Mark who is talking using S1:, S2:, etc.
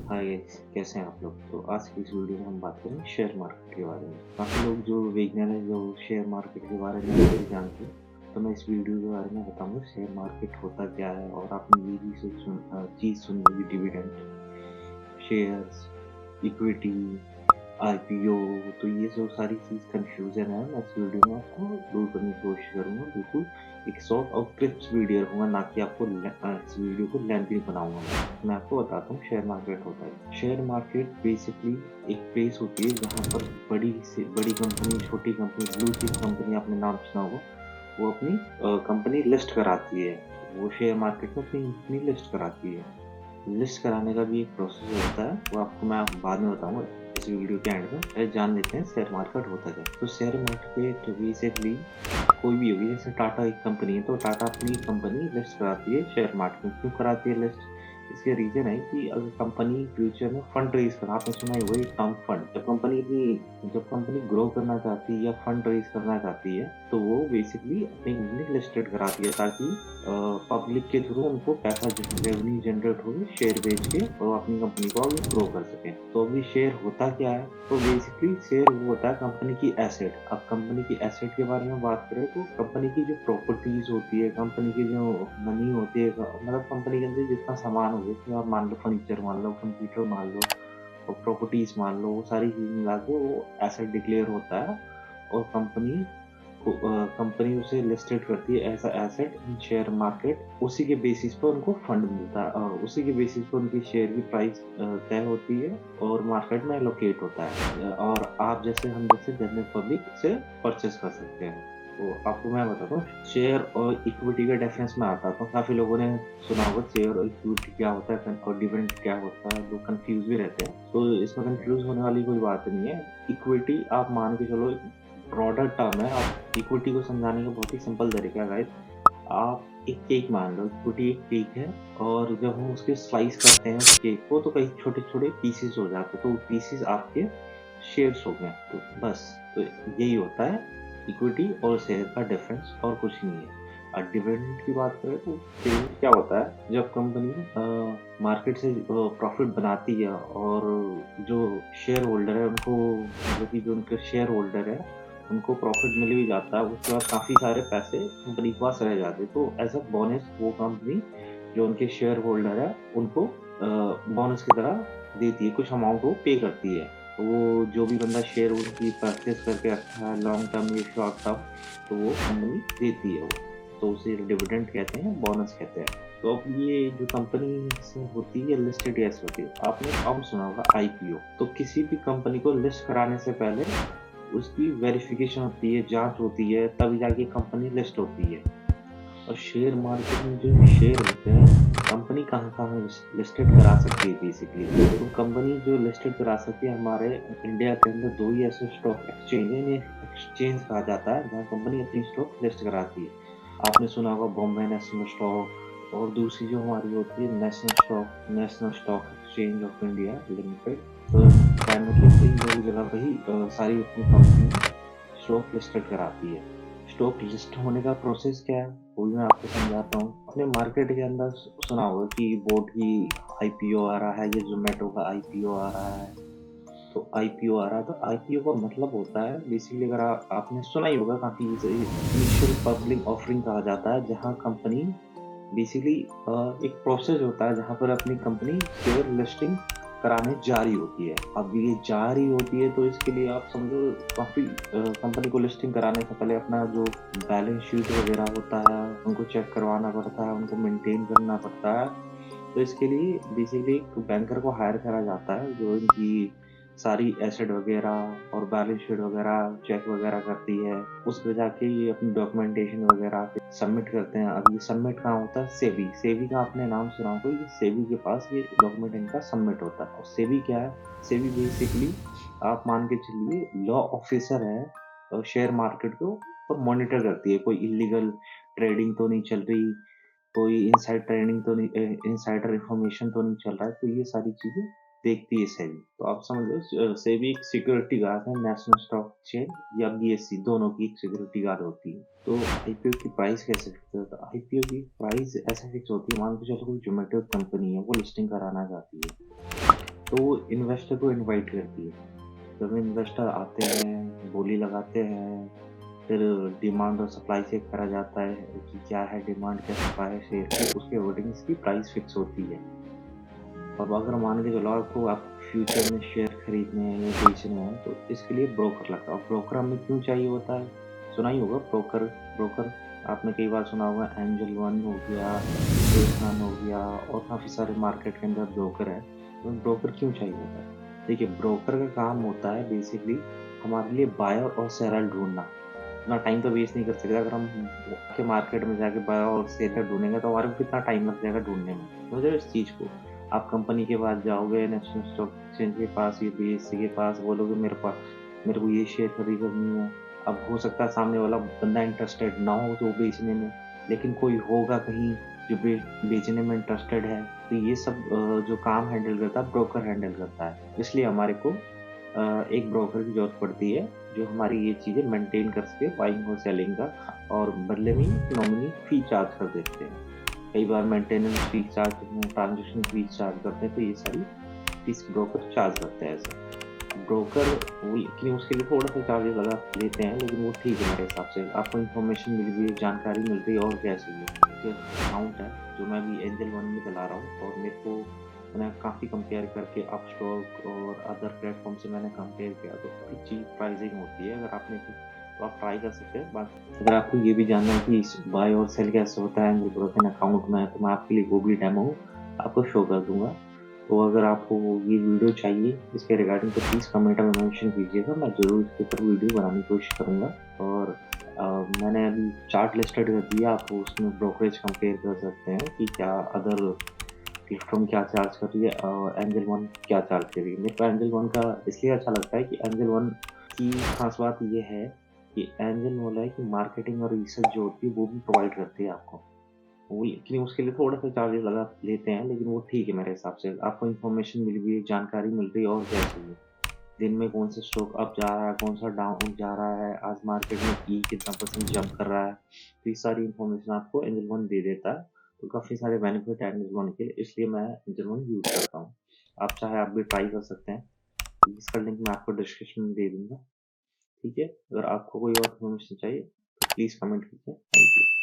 S1: Hi guys, कैसे हैं आप लोग? तो आज की इस वीडियो में हम बात करेंगे शेयर मार्केट के बारे में। काफ़ी लोग जो विज्ञान है जो शेयर मार्केट के बारे में नहीं जानते, तो मैं इस वीडियो के बारे में बताऊंगा शेयर मार्केट होता क्या है। और आपने ये भी चीज़ सुनी होगी, डिविडेंड, शेयर्स, इक्विटी, आईपीओ। तो ये जो सारी चीज़ कन्फ्यूज़न है, मैं इस वीडियो में आपको दूर करने की कोशिश करूँगा। बिल्कुल एक शॉर्ट और क्रिस्प वीडियो रखूँगा, ना कि आपको इस वीडियो को लेंथी बनाऊँगा। मैं आपको बताता हूँ शेयर मार्केट होता है। शेयर मार्केट बेसिकली एक प्लेस होती है जहाँ पर बड़ी से बड़ी कंपनी, छोटी कंपनी, ब्लू चिप कंपनी, आपने नाम सुना होगा, वो अपनी कंपनी लिस्ट कराती है। वो शेयर मार्केट में अपनी कंपनी लिस्ट कराती है। लिस्ट कराने का भी एक प्रोसेस होता है, वो आपको मैं बाद में बताऊँगा इस वीडियो के एंड में। पहले जान लेते हैं शेयर मार्केट होता क्या है। तो शेयर मार्केट बेसिकली कोई भी होगी, जैसे टाटा एक कंपनी है, तो टाटा अपनी कंपनी लिस्ट कराती है शेयर मार्केट में। क्यों कराती है लिस्ट? इसके रीज़न है कि अगर कंपनी फ्यूचर में फंड रेज़ करा, आपने सुना ही होगा ये टर्म फंड। जब कंपनी ग्रो करना चाहती है या फंड रेज़ करना चाहती है, तो वो बेसिकली अपनी कंपनी लिस्टेड कराती है, ताकि पब्लिक के थ्रू उनको पैसा रेवेन्यू जनरेट हो, शेयर बेच के और अपनी कंपनी को आगे ग्रो कर सकें। तो अभी शेयर होता क्या है? तो बेसिकली शेयर वो होता है कंपनी की एसेट। अब कंपनी की एसेट के बारे में बात करें तो कंपनी की जो प्रॉपर्टीज होती है, कंपनी की जो मनी होती है, मतलब कंपनी के अंदर जितना सामान हो गया, आप मान लो फर्नीचर मान लो, कंप्यूटर मान लो और प्रॉपर्टीज मान लो, वो सारी चीज मिला के वो एसेट डिक्लेयर होता है। और कंपनी उसे लिस्टेड करती है as a asset in share market. उसी के बेसिस पर उनको फंड मिलता है और उसी के बेसिस पर उनकी शेयर की प्राइस तय होती है और मार्केट में एलोकेट होता है। और हम जैसे जनरल पब्लिक से परचेस कर सकते हैं। तो आपको मैं बताता हूँ शेयर और इक्विटी का डिफरेंस मैं बताता हूँ। काफी लोगों ने सुना होगा शेयर और इक्विटी क्या होता है और डिविडेंड क्या होता है, लोग कंफ्यूज भी रहते हैं। तो इसमें कंफ्यूज होने वाली कोई बात नहीं है। इक्विटी आप मान के चलो ब्रॉडर टर्म है। आप इक्विटी को समझाने का बहुत ही सिंपल तरीका है गाइस। आप एक केक मान लो, इक्विटी एक केक है, और जब हम उसके स्लाइस करते हैं उस केक को, तो कई छोटे-छोटे पीसेस हो जाते हैं, तो वो पीसेस आपके शेयर्स हो गए। तो बस, तो यही होता है इक्विटी और शेयर का डिफरेंस, और कुछ नहीं है। डिविडेंड की बात करें तो डिविडेंड क्या होता है? जब कंपनी मार्केट से प्रॉफिट बनाती है और जो शेयर होल्डर है उनको, मतलब कि जो उनके शेयर होल्डर है उनको प्रॉफिट मिल भी जाता है, उसके बाद काफ़ी सारे पैसे कंपनी के पास रह जाते हैं। तो एज़ अ बोनस वो कंपनी जो उनके शेयर होल्डर है उनको बोनस की तरह देती है, कुछ अमाउंट वो पे करती है। तो वो जो भी बंदा शेयर उनकी परचेज़ करके रखा है लॉन्ग टर्म या शॉर्ट टर्म, तो वो कंपनी देती है वो। तो उसे डिविडेंड कहते हैं, बोनस कहते हैं। तो अब ये जो कंपनी से होती है लिस्टेड कैसे होती है? आपने टर्म सुना होगा आईपीओ। तो किसी भी कंपनी को लिस्ट कराने से पहले उसकी वेरिफिकेशन होती है, जाँच होती है, तभी जाके कंपनी लिस्ट होती है। और शेयर मार्केट में जो शेयर होते हैं, कंपनी कहाँ-कहाँ लिस्टेड करा सकती है बेसिकली। तो कंपनी जो लिस्टेड करा सकती है, हमारे इंडिया के अंदर 2 ही ऐसे स्टॉक एक्सचेंज है, इन्हें एक्सचेंज कहा जाता है, जहाँ कंपनी अपनी स्टॉक लिस्ट कराती है। आपने सुना होगा बॉम्बे नेशनल स्टॉक, और दूसरी जो हमारी होती है national stock exchange of India limited. तो प्राइमरी इन 2 जगह पे ही सारी अपनी कंपनी स्टॉक लिस्टेड कराती है। स्टॉक लिस्ट होने का प्रोसेस क्या है, वो भी मैं आपको समझाता हूँ। आपने मार्केट के अंदर सुना होगा कि बोट की आईपीओ आ रहा है या ज़ोमैटो का आईपीओ आ रहा है। तो आईपीओ आ रहा है, तो आईपीओ का मतलब होता है बेसिकली, अगर आपने सुना ही होगा, काफ़ी इनिशियल पब्लिक ऑफरिंग कहा जाता है, जहाँ कंपनी बेसिकली एक प्रोसेस होता है जहाँ पर अपनी कंपनी शेयर लिस्टिंग कराने जा रही होती है। अब ये जा रही होती है, तो इसके लिए आप समझो काफ़ी कंपनी को लिस्टिंग कराने से पहले अपना जो बैलेंस शीट वगैरह होता है उनको चेक करवाना पड़ता है, उनको मेंटेन करना पड़ता है। तो इसके लिए बेसिकली एक बैंकर को हायर करा जाता है, जो इनकी सारी एसेट वगैरह और बैलेंस शीट वगैरह चेक वगैरह करती है। उस पे जाके ये अपनी डॉक्यूमेंटेशन वगैरह सबमिट करते हैं। अब ये सबमिट कहाँ होता है? सेबी। सेबी का आपने नाम सुना होगा, ये सेबी के पास ये डॉक्यूमेंट इनका सबमिट होता है। और सेबी क्या है? सेबी बेसिकली आप मान के चलिए लॉ ऑफिसर है, शेयर मार्केट को मॉनिटर करती है। कोई इल्लीगल ट्रेडिंग तो नहीं चल रही, कोई इनसाइडर इन्फॉर्मेशन तो नहीं चल रहा है, तो ये सारी चीज़ें देखती है सेबी। तो आप समझ लो सेबी एक सिक्योरिटी गार्ड है नेशनल स्टॉक एक्सचेंज या बीएसई, दोनों की एक सिक्योरिटी गार्ड होती है। तो आईपीओ की प्राइस कैसे फिक्स होता है? आईपीओ की प्राइस ऐसे फिक्स होती है, मान के चलो कोई ज़ोमैटो कंपनी है, वो लिस्टिंग कराना चाहती है। तो वो इन्वेस्टर को इनवाइट करती है। जब इन्वेस्टर आते हैं, बोली लगाते हैं, फिर डिमांड और सप्लाई चेक करा जाता है कि क्या है डिमांड, क्या सप्लाई है शेयर की, उसके अकॉर्डिंग इसकी प्राइस फिक्स होती है। अब अगर मान के चलो आपको आप फ्यूचर में शेयर खरीदने हैं या बेचने हैं, तो इसके लिए ब्रोकर लगता है। और ब्रोकर हमें क्यों चाहिए होता है? सुना ही होगा ब्रोकर। ब्रोकर आपने कई बार सुना होगा, एंजल वन हो गया, स्टेटसन हो गया, और काफ़ी सारे मार्केट के अंदर ब्रोकर है। तो ब्रोकर क्यों चाहिए होता है? देखिए, ब्रोकर का काम होता है बेसिकली हमारे लिए बायर और सेलर ढूँढना। इतना टाइम तो वेस्ट नहीं कर सकते। अगर हम के मार्केट में जाके बायर और सेलर ढूँढेंगे तो हमारे को कितना टाइम लग जाएगा ढूँढने में। समझ रहे हो इस चीज़ को? आप कंपनी के पास जाओगे, नेशनल स्टॉक एक्सचेंज के पास, या बीएसई के पास, बोलोगे मेरे को ये शेयर खरीदनी है। अब हो सकता है सामने वाला बंदा इंटरेस्टेड ना हो तो बेचने में, लेकिन कोई होगा कहीं जो बेचने में इंटरेस्टेड है। तो ये सब जो काम हैंडल करता है ब्रोकर हैंडल करता है। इसलिए हमारे को एक ब्रोकर की ज़रूरत पड़ती है, जो हमारी ये चीज़ें मेंटेन कर सके, बाइंग और सेलिंग का, और बदले में नॉमिनी फ़ी चार्ज कर देते हैं। कई बार मेंटेनेंस फ़ी चार्ज करते हैं, ट्रांज़ैक्शन फ़ीस चार्ज करते हैं, तो ये सारी फ़ीस ब्रोकर चार्ज करते हैं ऐसे। ब्रोकर वो, लेकिन उसके लिए थोड़ा-सा चार्जेज़ ज़्यादा लेते हैं, लेकिन वो ठीक है मेरे हिसाब से। आपको इन्फॉर्मेशन मिल रही है, जानकारी मिल रही है, और क्या चाहिए? एक अकाउंट है, जो मैं अभी एंजल वन में चला रहा हूँ, और मेरे को मैंने काफ़ी कंपेयर करके अपस्टॉक और अदर प्लेटफ़ॉर्म से मैंने कंपेयर किया, तो अच्छी प्राइसिंग होती है। अगर आपने तो आप ट्राई कर सकते हैं। बाकी अगर आपको ये भी जानना है कि इस बाय और सेल कैसे होता है एंजल ब्रोकिंग अकाउंट में, तो मैं आपके लिए वो भी डेमो आपको शो कर दूँगा। तो अगर आपको ये वीडियो चाहिए इसके रिगार्डिंग, तो प्लीज़ कमेंट में मेंशन कीजिएगा, मैं ज़रूर इसके ऊपर वीडियो बनाने की कोशिश करूँगा। और मैंने अभी चार्ट लिस्टेड कर दिया, आप उसमें ब्रोकरेज कंपेयर कर सकते हैं कि क्या अदर प्लेटफ़ॉर्म क्या चार्ज कर रही है और एंजल वन क्या चार्ज कर रही है। मेरे को एंजल वन का इसलिए अच्छा लगता है कि एंजल वन की ख़ास बात ये है कि एंजल बोला है कि मार्केटिंग और रिसर्च जो होती है वो भी प्रोवाइड करती है आपको। वो, लेकिन उसके लिए थोड़ा-सा चार्जेज़ लगा लेते हैं, लेकिन वो ठीक है मेरे हिसाब से। आपको इन्फॉर्मेशन मिल रही है, जानकारी मिल रही है, और क्या चाहिए? दिन में कौन सा स्टॉक अप जा रहा है, कौन सा डाउन जा रहा है, आज मार्केट में ई कितना परसेंट जंप कर रहा है। तो ये सारी इन्फॉर्मेशन आपको एंजल वन दे देता है। तो काफ़ी सारे बेनिफिट है एंजल वन के, इसलिए मैं एंजल वन यूज़ करता हूँ। आप चाहे आप भी ट्राई कर सकते हैं। इसका लिंक मैं आपको डिस्क्रिप्शन में दे दूँगा। ठीक है? अगर आपको कोई और इन्फॉर्मेशन चाहिए तो प्लीज़ कमेंट कीजिए। Thank you.